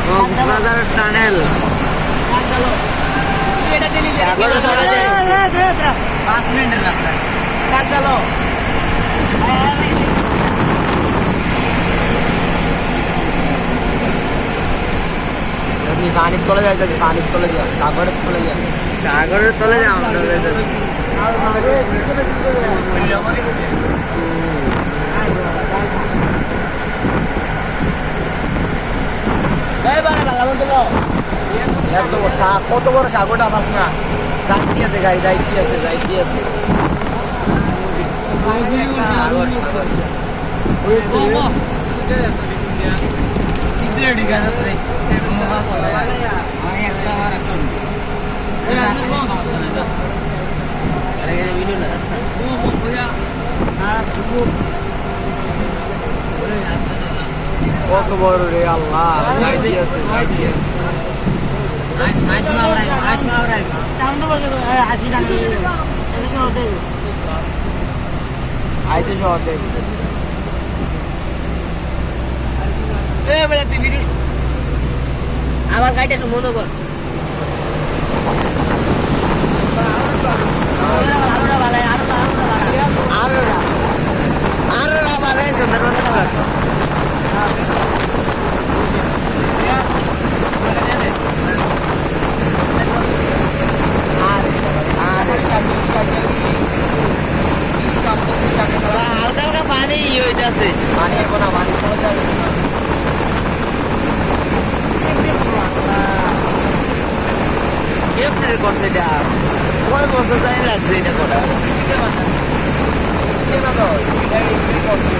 Cox's Bazar tunnel 5 মিনিটের রাস্তা পানির তলে যাইতেছি, পানির তলে যা, সাগরের তলে যা, সাগরের তলে যাও কত বড় সাগরটা পাস না, যাইতে আছে গাড়ি, যাইতে আছে, যাইতে আছে। সাগর সাগর কত বড় রে আল্লাহ, যাইতে আছে, যাইতে আছে। আইতে শহর দেখি আবার গাড়িটা মনে কর হালকা হালকা পানি হইতেছে, পানি এখন পানি চলে যাবে না। কেমনে করছে এটা কয় বছর টাইম লাগছে এটা করা চেনা তো, এটাই করছে।